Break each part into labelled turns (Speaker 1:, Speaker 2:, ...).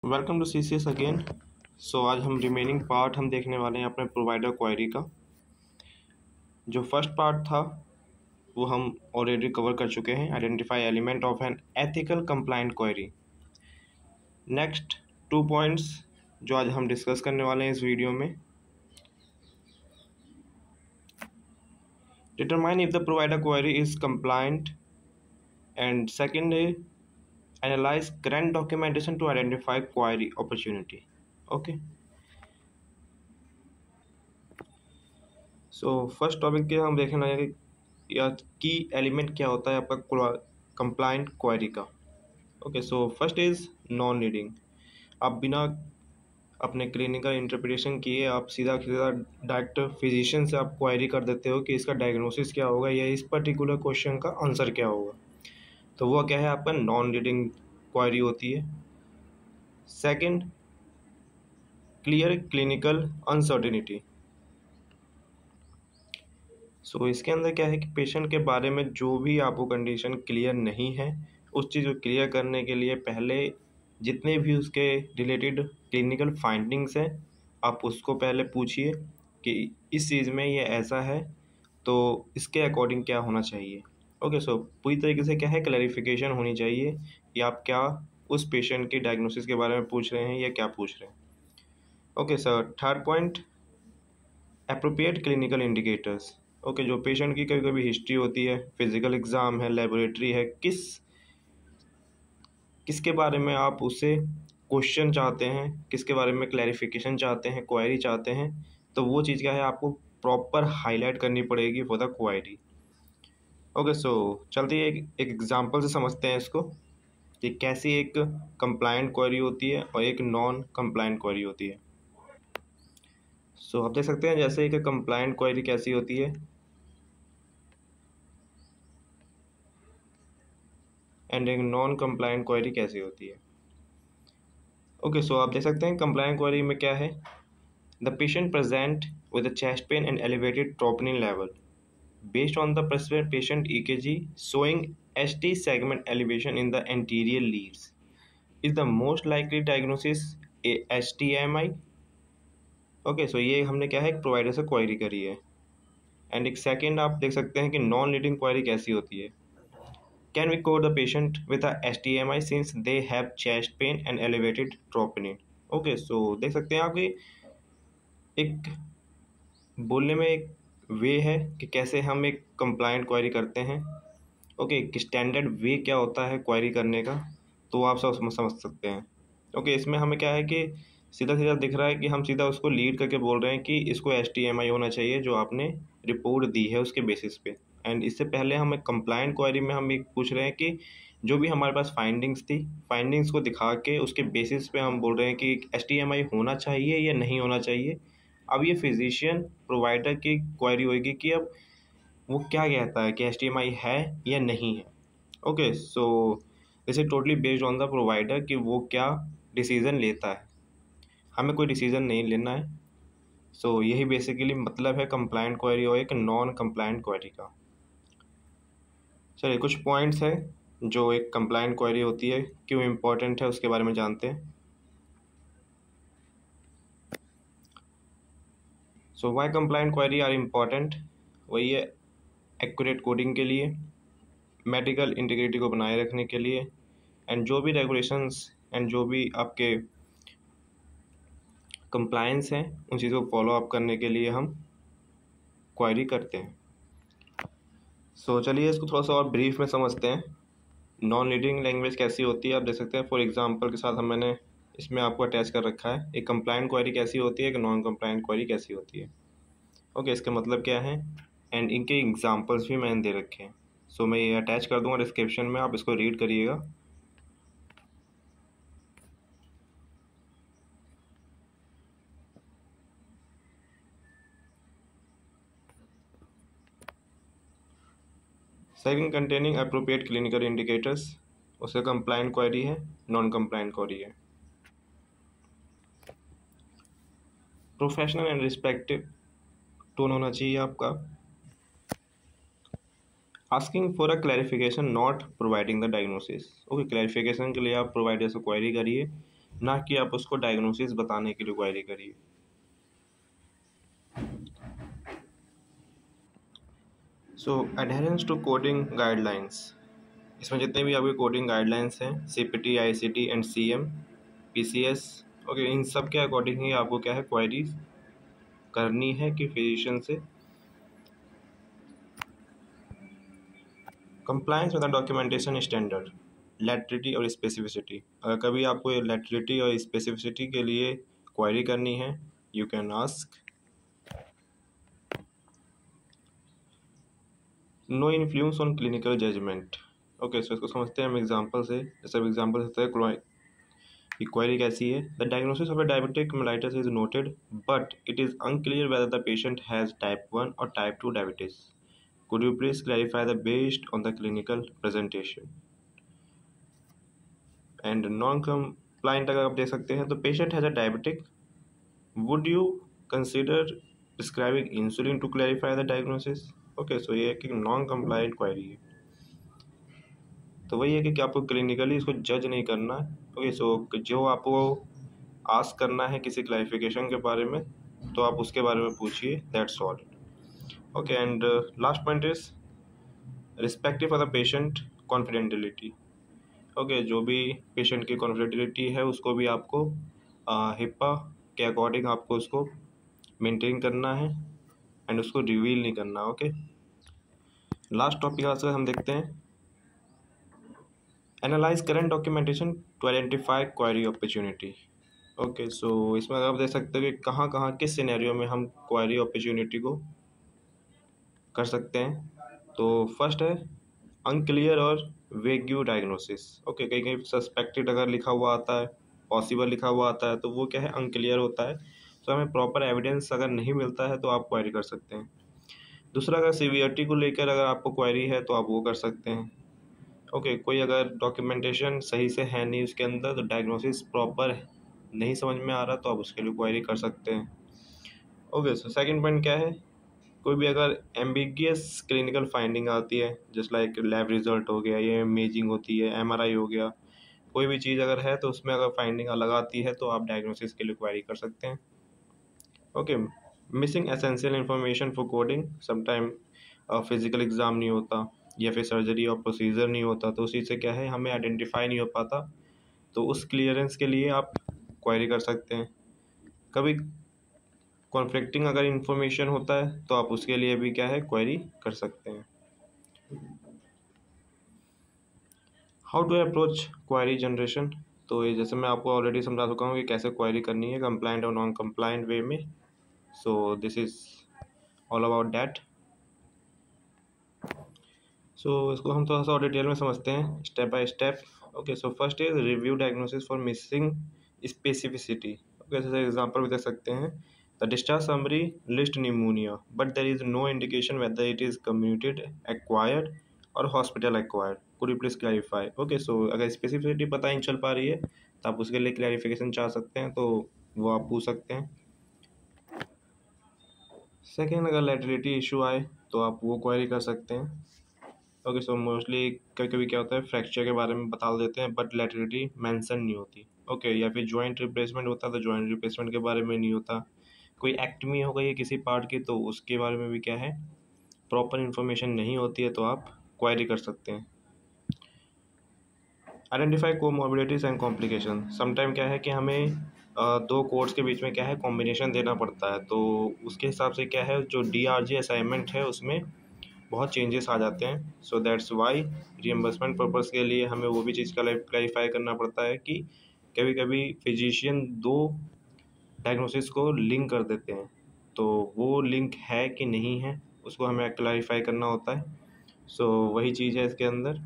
Speaker 1: Welcome to CCS again. So आज हम remaining part हम देखने वाले हैं अपने प्रोवाइडर क्वेरी का। जो फर्स्ट पार्ट था वो हम ऑलरेडी कवर कर चुके हैं, identify element of an ethical compliant query. Next 2 points जो आज हम डिस्कस करने वाले हैं इस वीडियो में, determine if the provider query is compliant and second analyse current documentation to identify query opportunity. Okay, so first topic के हम देखने लगे या की एलिमेंट क्या होता है आपका कंप्लाइंट क्वेरी का। Okay, so first is non reading. आप बिना अपने क्लिनिकल इंटरप्रिटेशन किए आप सीधा सीधा डायरेक्ट फिजिशियन से आप क्वेरी कर देते हो कि इसका डायग्नोसिस क्या होगा या इस पर्टिकुलर क्वेश्चन का आंसर क्या होगा। तो वो क्या है, आपका नॉन रीडिंग क्वेरी होती है। Second, clear clinical uncertainty. So इसके अंदर क्या है कि पेशेंट के बारे में जो भी आपको कंडीशन क्लियर नहीं है, उस चीज़ को क्लियर करने के लिए पहले जितने भी उसके रिलेटेड क्लिनिकल फाइंडिंग्स हैं आप उसको पहले पूछिए कि इस चीज़ में ये ऐसा है तो इसके अकॉर्डिंग क्या होना चाहिए। ओके, सो पूरी तरीके से क्या है, क्लैरिफिकेशन होनी चाहिए कि आप क्या उस पेशेंट की डायग्नोसिस के बारे में पूछ रहे हैं या क्या पूछ रहे हैं। Okay sir, third point, appropriate clinical indicators. Okay, जो पेशेंट की कभी कभी हिस्ट्री होती है, फिजिकल एग्ज़ाम है, लेबोरेटरी है, किसके बारे में आप उससे क्वेश्चन चाहते हैं, किसके बारे में क्लैरिफिकेशन चाहते हैं, क्वेरी चाहते हैं, तो वो चीज़ क्या है आपको प्रॉपर हाईलाइट करनी पड़ेगी फॉर द क्वेरी। ओके, सो चलते ही एक एग्जांपल से समझते हैं इसको कि कैसी एक कंप्लायंट क्वेरी होती है और एक नॉन कंप्लायंट क्वेरी होती है। सो आप देख सकते हैं जैसे एक कंप्लायंट क्वेरी कैसी होती है एंड एक नॉन कंप्लायंट क्वेरी कैसी होती है। ओके, सो आप देख सकते हैं कंप्लायंट क्वेरी में क्या है, the patient present with chest pain and elevated troponin level based on the patient EKG showing ST segment elevation in the anterior leads is the most likely diagnosis a STMI। Okay, so ये हमने क्या है एक provider से query करी है। And एक second आप देख सकते हैं कि नॉन लीडिंग क्वेरी कैसी होती है, can we code the patient with a STMI since they have chest pain and elevated troponin. Okay, so देख सकते हैं आपकी एक बोलने में एक वे है कि कैसे हम एक कंप्लायंट क्वेरी करते हैं। ओके, स्टैंडर्ड वे क्या होता है क्वेरी करने का, तो आप सब समझ सकते हैं। ओके, इसमें हमें क्या है कि सीधा सीधा दिख रहा है कि हम सीधा उसको लीड करके बोल रहे हैं कि इसको STMI होना चाहिए जो आपने रिपोर्ट दी है उसके बेसिस पे। एंड इससे पहले हम एक कंप्लायंट क्वेरी में हम एक पूछ रहे हैं कि जो भी हमारे पास फाइंडिंग्स थी, फाइंडिंग्स को दिखा के उसके बेसिस पे हम बोल रहे हैं कि STMI होना चाहिए या नहीं होना चाहिए। अब ये फिजिशियन प्रोवाइडर की क्वेरी होगी कि अब वो क्या कहता है कि HTMI है या नहीं है। Okay, so this is totally based on the provider कि वो क्या डिसीज़न लेता है, हमें कोई डिसीज़न नहीं लेना है। सो यही बेसिकली मतलब है कंप्लायंट क्वेरी और एक नॉन कंप्लायंट क्वेरी का। चलिए कुछ पॉइंट्स हैं जो एक कंप्लायंट क्वेरी होती है, क्यों इम्पोर्टेंट है उसके बारे में जानते हैं। So why compliant query are important, वही है एक्यूरेट कोडिंग के लिए, मेडिकल इंटीग्रिटी को बनाए रखने के लिए, एंड जो भी रेगुलेशंस एंड जो भी आपके कंप्लायंस हैं उन चीज़ों को फॉलो अप करने के लिए हम क्वेरी करते हैं। सो चलिए इसको थोड़ा सा और ब्रीफ में समझते हैं। नॉन लीडिंग लैंग्वेज कैसी होती है आप देख सकते हैं, फॉर एग्जांपल के साथ मैंने इसमें आपको अटैच कर रखा है एक कंप्लायंट क्वेरी कैसी होती है, एक नॉन कंप्लायंट क्वेरी कैसी होती है। ओके, इसका मतलब क्या है एंड इनके एग्जांपल्स भी मैंने दे रखे हैं। सो मैं ये अटैच कर दूंगा डिस्क्रिप्शन में, आप इसको रीड करिएगा। Second, containing appropriate clinical indicators, उसका कंप्लायंट क्वेरी है, नॉन कंप्लायंट क्वेरी है। प्रोफेशनल एंड रिस्पेक्टिव टोन होना चाहिए आपका। Asking for a clarification not providing the diagnosis. Okay, clarification के लिए आप प्रोवाइडर से क्वेरी करिए, ना कि आप उसको डायग्नोसिस बताने के लिए क्वेरी करिए। So adherence to coding guidelines, इसमें जितने भी आपके कोडिंग गाइडलाइंस हैं CPT, ICT and CM, PCS, okay, इन सब के अकॉर्डिंग ही आपको क्या है क्वेरीज करनी है कि फिजिशियन से। Compliance with the documentation standard, laterality और स्पेसिफिसिटी, अगर कभी आपको लैटरिटी और स्पेसिफिसिटी के लिए क्वेरी करनी है, you can ask. No influence on clinical judgement, okay, so इसको समझते हैं हम एग्जांपल से। जैसे एग्जांपल होता है क्वेरी कैसी है, the diagnosis of a diabetic mellitus is noted but it is unclear whether the patient has type 1 or type 2 diabetes. Could you please clarify the based on the clinical presentation? And non compliant अगर आप दे सकते हैं तो patient has a diabetic, would you consider prescribing insulin to clarify the diagnosis? Okay, so ये एक non complaint query है, तो वही है कि आपको क्लिनिकली इसको जज नहीं करना है। ओके, सो जो आपको आस्क करना है किसी क्लैरिफिकेशन के बारे में तो आप उसके बारे में पूछिए, that's all. Okay, and last point is respective for the patient confidentiality. Okay, जो भी पेशेंट की कॉन्फिडेंटिलिटी है उसको भी आपको हिप्पा के अकॉर्डिंग आपको उसको मेंटेन करना है एंड उसको रिवील नहीं करना। ओके, लास्ट टॉपिक आज हम देखते हैं analyse current documentation to identify query opportunity. Okay, so इसमें आप देख सकते हो कि कहाँ कहाँ किस सिनेरियो में हम क्वेरी अपॉर्चुनिटी को कर सकते हैं। तो फर्स्ट है अनक्लियर और वेग्यू डायग्नोसिस। ओके, कहीं कहीं सस्पेक्टेड अगर लिखा हुआ आता है, पॉसिबल लिखा हुआ आता है, तो वो क्या है अनक्लियर होता है, तो हमें प्रॉपर एविडेंस अगर नहीं मिलता है तो आप क्वेरी कर सकते हैं। दूसरा, अगर सीवियरिटी को लेकर अगर आपको क्वेरी है तो आप वो कर सकते हैं। ओके, कोई अगर डॉक्यूमेंटेशन सही से है नहीं उसके अंदर, तो डायग्नोसिस प्रॉपर नहीं समझ में आ रहा तो आप उसके लिए क्वेरी कर सकते हैं। ओके, सो सेकंड पॉइंट क्या है, कोई भी अगर एम्बिगियस क्लिनिकल फाइंडिंग आती है, जस्ट लाइक लैब रिजल्ट हो गया, ये इमेजिंग होती है, MRI हो गया, कोई भी चीज़ अगर है तो उसमें अगर फाइंडिंग अलग आती है तो आप डायग्नोसिस के लिए क्वेरी कर सकते हैं। Okay, missing essential information for coding, sometime physical exam नहीं होता या फिर सर्जरी और प्रोसीजर नहीं होता, तो उसी से क्या है हमें आइडेंटिफाई नहीं हो पाता, तो उस क्लियरेंस के लिए आप क्वेरी कर सकते हैं। कभी कॉन्फ्लिक्टिंग अगर इन्फॉर्मेशन होता है तो आप उसके लिए भी क्या है क्वेरी कर सकते हैं। How to approach query generation, तो ये जैसे मैं आपको ऑलरेडी समझा चुका हूँ कि कैसे क्वेरी करनी है कंप्लाइंट और नॉन कंप्लाइंट वे में। So this is all about that. So इसको हम थोड़ा सा और डिटेल में समझते हैं step by step. Okay, so first is review diagnosis for missing specificity. Okay, जैसे एग्जांपल भी दे सकते हैं, the discharge summary list pneumonia but there is no indication whether it is community acquired or hospital acquired, could you please clarify. Okay, so अगर specificity पता नहीं चल पा रही है तो आप उसके लिए क्लैरिफिकेशन चाह सकते हैं, तो वो आप पूछ सकते हैं। सेकेंड, अगर लैटरिटी इशू आए तो आप वो क्वेरी कर सकते हैं। ओके, सो मोस्टली कभी कभी क्या होता है फ्रैक्चर के बारे में बता देते हैं बट लैटरिटी मेंशन नहीं होती। ओके, या फिर जॉइंट रिप्लेसमेंट होता है तो जॉइंट रिप्लेसमेंट के बारे में नहीं होता। कोई एक्टमी हो गई है किसी पार्ट की तो उसके बारे में भी क्या है प्रॉपर इन्फॉर्मेशन नहीं होती है, तो आप क्वेरी कर सकते हैं। Identify comorbidities and complication, sometime क्या है कि हमें दो कोर्स के बीच में क्या है कॉम्बिनेशन देना पड़ता है, तो उसके हिसाब से क्या है जो DRG असाइनमेंट है उसमें बहुत चेंजेस आ जाते हैं। So that's Y reimbursement purpose के लिए हमें वो भी चीज़ का क्लैरिफाई करना पड़ता है कि कभी कभी फिजिशियन दो डायग्नोसिस को लिंक कर देते हैं, तो वो लिंक है कि नहीं है उसको हमें क्लैरिफाई करना होता है। सो वही चीज़ है इसके अंदर।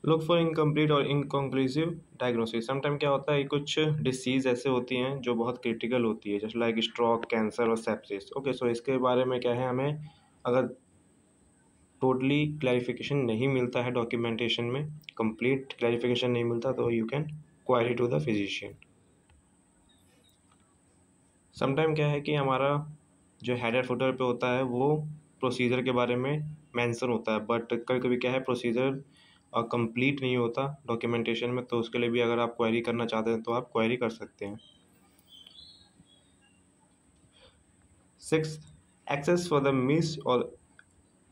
Speaker 1: लुक फॉर इनकम्प्लीट और इनकन्क्लूसिव डायग्नोसिस, समटाइम क्या होता है कुछ डिसीज़ ऐसे होती हैं जो बहुत क्रिटिकल होती है, जैसे लाइक स्ट्रोक, कैंसर और सेप्सिस। ओके, सो इसके बारे में क्या है हमें अगर टोटली क्लैरिफिकेशन नहीं मिलता है डॉक्यूमेंटेशन में, कंप्लीट क्लैरिफिकेशन नहीं मिलता, तो you can query to the physician. Sometime क्या है कि हमारा जो हेडर फुटर पे होता है वो प्रोसीजर के बारे में मेंशन होता है, बट कभी कभी क्या है प्रोसीजर कंप्लीट नहीं होता डॉक्यूमेंटेशन में, तो उसके लिए भी अगर आप क्वेरी करना चाहते हैं तो आप क्वेरी कर सकते हैं। 6, एक्सेस फॉर द मिस और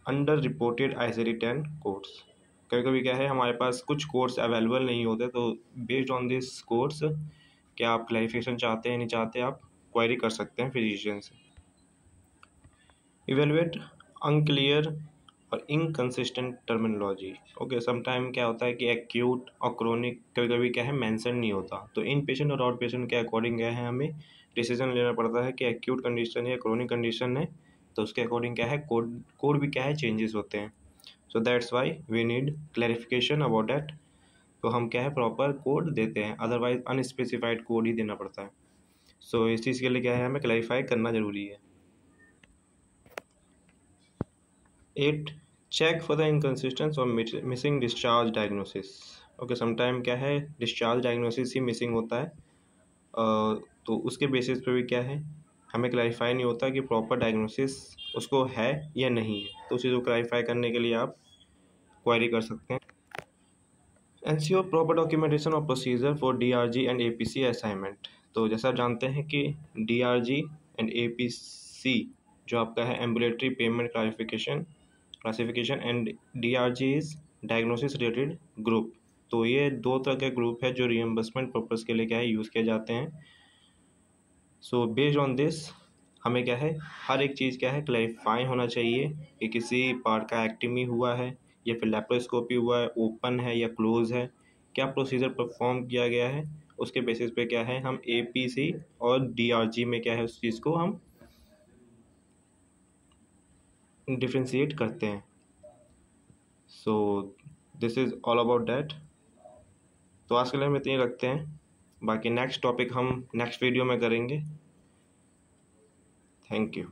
Speaker 1: अंडर रिपोर्टेड ICD-10 कोड्स। कभी कभी क्या है, हमारे पास कुछ कोड्स अवेलेबल नहीं होते, तो बेस्ड ऑन दिस कोड्स क्या आप क्लैरिफिकेशन चाहते हैं नहीं चाहते, आप क्वेरी कर सकते हैं फिजिशियन से। इवेलुएट अनक्लियर और इनकंसिस्टेंट टर्मिनोलॉजी। ओके, समटाइम क्या होता है कि एक्यूट और क्रोनिक कभी कभी क्या है मेंशन नहीं होता, तो इन पेशेंट और आउट पेशेंट के अकॉर्डिंग क्या है हमें डिसीजन लेना पड़ता है कि एक्यूट कंडीशन है या क्रोनिक कंडीशन है, तो उसके अकॉर्डिंग क्या है कोड भी क्या है चेंजेस होते हैं। So that's why we need clarification about that. तो हम क्या है प्रॉपर कोड देते हैं, अदरवाइज अनस्पेसिफाइड कोड ही देना पड़ता है। सो इस चीज़ के लिए क्या है हमें क्लैरिफाई करना ज़रूरी है। 8, चेक फॉर द इनकन्सिस्टेंस और missing discharge diagnosis. Okay, sometime क्या है डिस्चार्ज डायग्नोसिस ही मिसिंग होता है, तो उसके बेसिस पे भी क्या है हमें क्लैरिफाई नहीं होता कि प्रॉपर डायग्नोसिस उसको है या नहीं है, तो उस चीज़ को क्लैरिफाई करने के लिए आप क्वेरी कर सकते हैं। एंश्योर प्रॉपर डॉक्यूमेंटेशन और procedure for DRG and APC assignment. तो जैसा आप जानते हैं कि DRG एंड APC जो आपका है ambulatory payment classification and DRG is diagnosis related group. तो ये दो तरह के ग्रुप है जो रिएम्बर्समेंट पर्पज़ के लिए क्या है यूज़ किए जाते हैं। सो बेस्ड ऑन दिस हमें क्या है हर एक चीज़ क्या है क्लैरिफाई होना चाहिए कि किसी पार्ट का एक्टिमी हुआ है या फिर लैप्रोस्कोपी हुआ है, ओपन है या क्लोज है, क्या प्रोसीजर परफॉर्म किया गया है, उसके बेसिस पे क्या है हम APC और DRG में क्या है उस चीज़ को हम डिफ्रेंशिएट करते हैं। सो this is all about that. तो आज के लिए हम इतनी रखते हैं, बाकी नेक्स्ट टॉपिक हम नेक्स्ट वीडियो में करेंगे। Thank you.